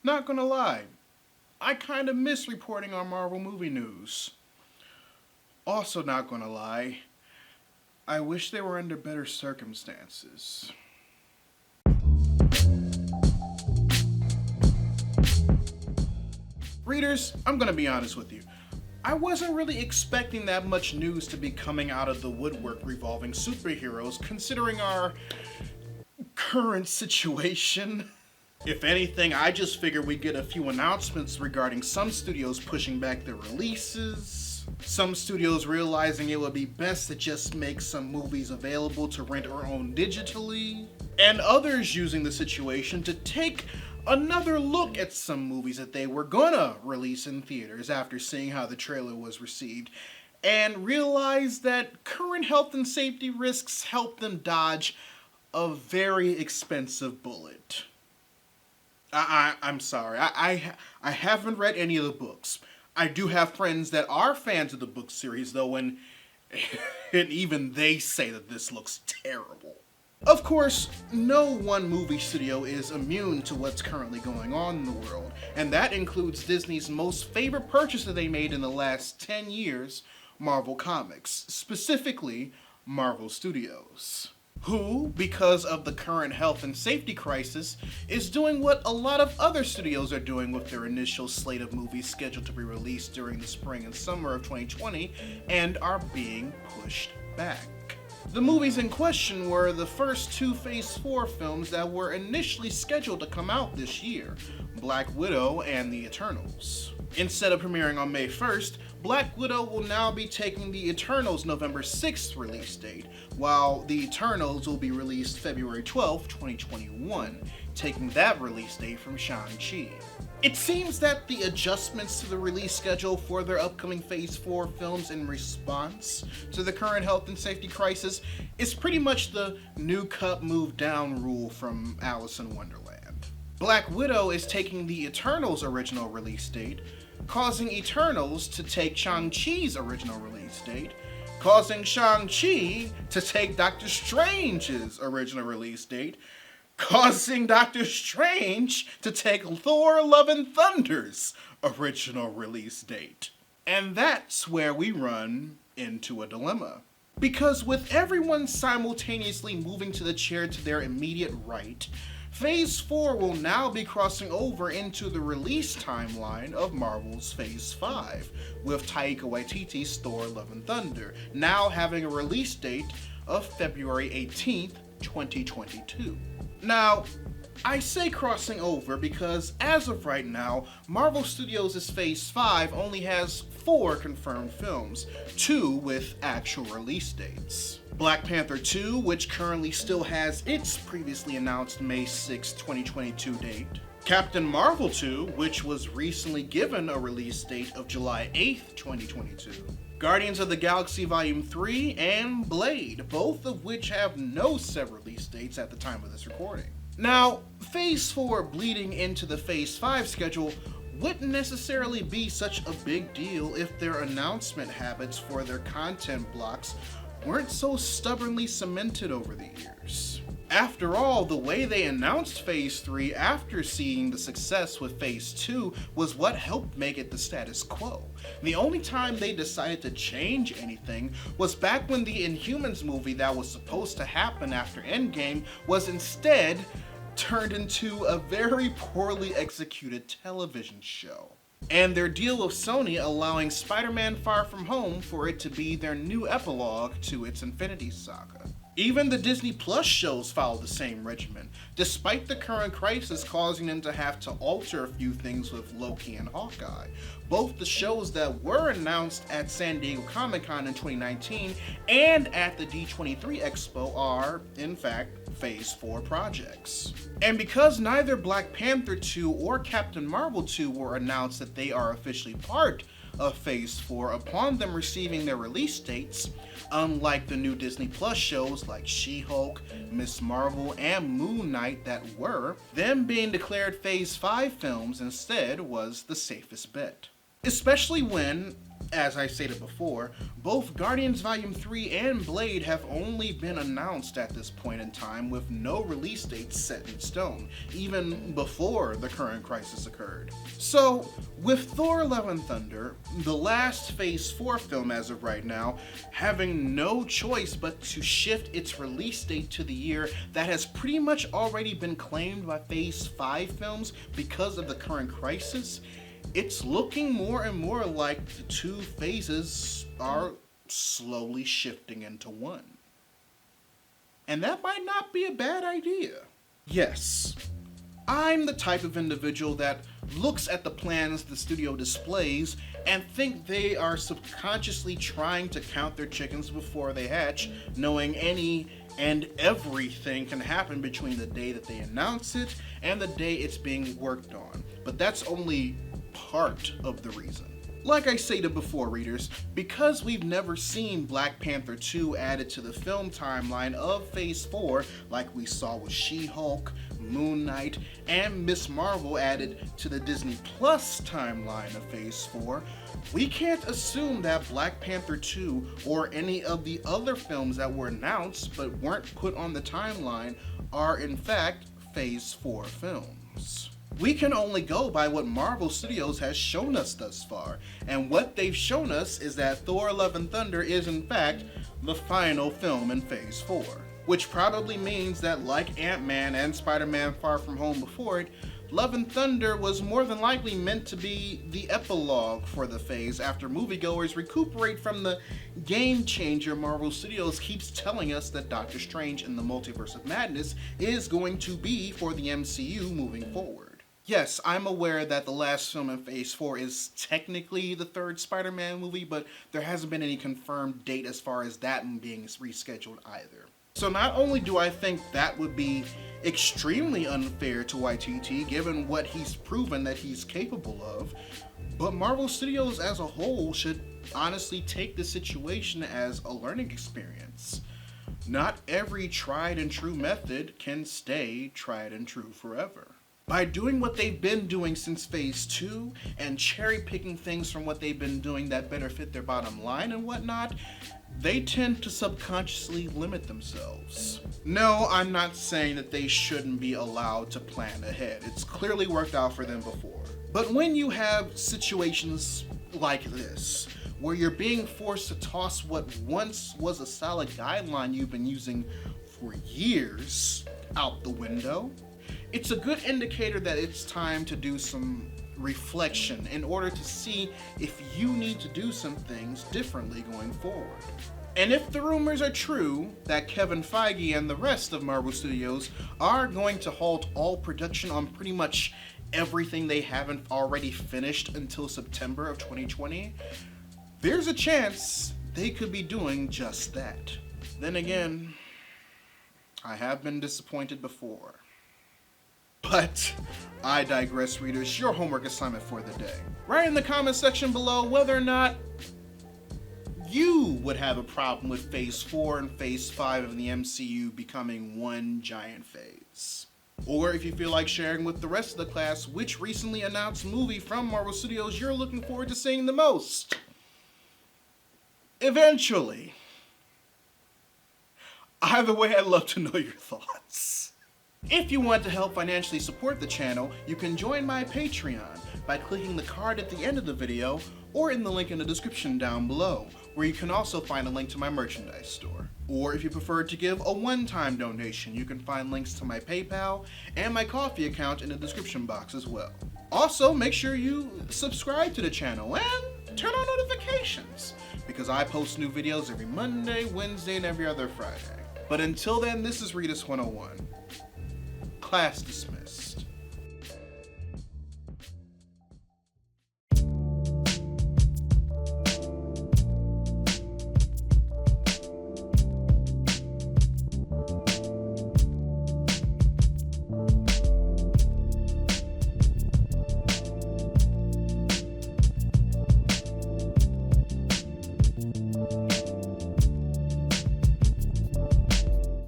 Not gonna lie, I kinda miss reporting on Marvel movie news. Also not gonna lie, I wish they were under better circumstances. Readers, I'm gonna be honest with you. I wasn't really expecting that much news to be coming out of the woodwork revolving superheroes, considering our current situation. If anything, I just figured we'd get a few announcements regarding some studios pushing back their releases, some studios realizing it would be best to just make some movies available to rent or own digitally, and others using the situation to take another look at some movies that they were gonna release in theaters after seeing how the trailer was received, and realize that current health and safety risks help them dodge a very expensive bullet. I'm sorry, I haven't read any of the books. I do have friends that are fans of the book series though, and even they say that this looks terrible. Of course, no one movie studio is immune to what's currently going on in the world, and that includes Disney's most favorite purchase that they made in the last 10 years, Marvel Comics, specifically Marvel Studios, who, because of the current health and safety crisis, is doing what a lot of other studios are doing with their initial slate of movies scheduled to be released during the spring and summer of 2020 and are being pushed back. The movies in question were the first two Phase 4 films that were initially scheduled to come out this year, Black Widow and The Eternals. Instead of premiering on May 1st, Black Widow will now be taking the Eternals' November 6th release date, while The Eternals will be released February 12th, 2021, taking that release date from Shang-Chi. It seems that the adjustments to the release schedule for their upcoming Phase 4 films in response to the current health and safety crisis is pretty much the new cut move down rule from Alice in Wonderland. Black Widow is taking the Eternals' original release date, causing Eternals to take Shang-Chi's original release date, causing Shang-Chi to take Doctor Strange's original release date, causing Doctor Strange to take Thor Love and Thunder's original release date. And that's where we run into a dilemma. Because with everyone simultaneously moving to the chair to their immediate right, Phase 4 will now be crossing over into the release timeline of Marvel's Phase 5, with Taika Waititi's Thor Love and Thunder now having a release date of February 18th, 2022. Now, I say crossing over because as of right now, Marvel Studios' Phase 5 only has 4 confirmed films, 2 with actual release dates. Black Panther 2, which currently still has its previously announced May 6, 2022 date. Captain Marvel 2, which was recently given a release date of July 8th, 2022. Guardians of the Galaxy Volume 3, and Blade, both of which have no set release dates at the time of this recording. Now, Phase 4 bleeding into the Phase 5 schedule wouldn't necessarily be such a big deal if their announcement habits for their content blocks weren't so stubbornly cemented over the years. After all, the way they announced Phase 3 after seeing the success with Phase 2 was what helped make it the status quo. The only time they decided to change anything was back when the Inhumans movie that was supposed to happen after Endgame was instead turned into a very poorly executed television show. And their deal with Sony allowing Spider-Man Far From Home for it to be their new epilogue to its Infinity Saga. Even the Disney Plus shows follow the same regimen, despite the current crisis causing them to have to alter a few things with Loki and Hawkeye. Both the shows that were announced at San Diego Comic-Con in 2019 and at the D23 Expo are, in fact, Phase 4 projects. And because neither Black Panther 2 or Captain Marvel 2 were announced that they are officially part of Phase 4 upon them receiving their release dates, unlike the new Disney Plus shows like She-Hulk, Ms. Marvel, and Moon Knight that were, them being declared Phase 5 films instead was the safest bet. Especially when, As I stated before, both Guardians Volume 3 and Blade have only been announced at this point in time with no release dates set in stone, even before the current crisis occurred. So, with Thor Love and Thunder, the last Phase 4 film as of right now, having no choice but to shift its release date to the year that has pretty much already been claimed by Phase 5 films because of the current crisis, it's looking more and more like the two phases are slowly shifting into one. And that might not be a bad idea. Yes, I'm the type of individual that looks at the plans the studio displays and think they are subconsciously trying to count their chickens before they hatch, knowing any and everything can happen between the day that they announce it and the day it's being worked on. But that's only part of the reason. Like I stated before, readers, because we've never seen Black Panther 2 added to the film timeline of Phase 4 like we saw with She-Hulk, Moon Knight, and Ms. Marvel added to the Disney Plus timeline of Phase 4, we can't assume that Black Panther 2 or any of the other films that were announced but weren't put on the timeline are in fact Phase 4 films. We can only go by what Marvel Studios has shown us thus far, and what they've shown us is that Thor Love and Thunder is in fact the final film in Phase 4. Which probably means that like Ant-Man and Spider-Man Far From Home before it, Love and Thunder was more than likely meant to be the epilogue for the phase after moviegoers recuperate from the game changer Marvel Studios keeps telling us that Doctor Strange in the Multiverse of Madness is going to be for the MCU moving forward. Yes, I'm aware that the last film in Phase 4 is technically the third Spider-Man movie, but there hasn't been any confirmed date as far as that being rescheduled either. So not only do I think that would be extremely unfair to YTT given what he's proven that he's capable of, but Marvel Studios as a whole should honestly take the situation as a learning experience. Not every tried and true method can stay tried and true forever. By doing what they've been doing since Phase 2 and cherry picking things from what they've been doing that better fit their bottom line and whatnot, they tend to subconsciously limit themselves. No, I'm not saying that they shouldn't be allowed to plan ahead. It's clearly worked out for them before. But when you have situations like this, where you're being forced to toss what once was a solid guideline you've been using for years out the window, it's a good indicator that it's time to do some reflection in order to see if you need to do some things differently going forward. And if the rumors are true that Kevin Feige and the rest of Marvel Studios are going to halt all production on pretty much everything they haven't already finished until September of 2020, there's a chance they could be doing just that. Then again, I have been disappointed before. But I digress, readers. Your homework assignment for the day. Write in the comment section below whether or not you would have a problem with Phase 4 and Phase 5 of the MCU becoming one giant phase. Or if you feel like sharing with the rest of the class which recently announced movie from Marvel Studios you're looking forward to seeing the most. Eventually. Either way, I'd love to know your thoughts. If you want to help financially support the channel, you can join my Patreon by clicking the card at the end of the video or in the link in the description down below, where you can also find a link to my merchandise store. Or if you prefer to give a one-time donation, you can find links to my PayPal and my Ko-fi account in the description box as well. Also, make sure you subscribe to the channel and turn on notifications, because I post new videos every Monday, Wednesday, and every other Friday. But until then, this is Readus 101. Class dismissed.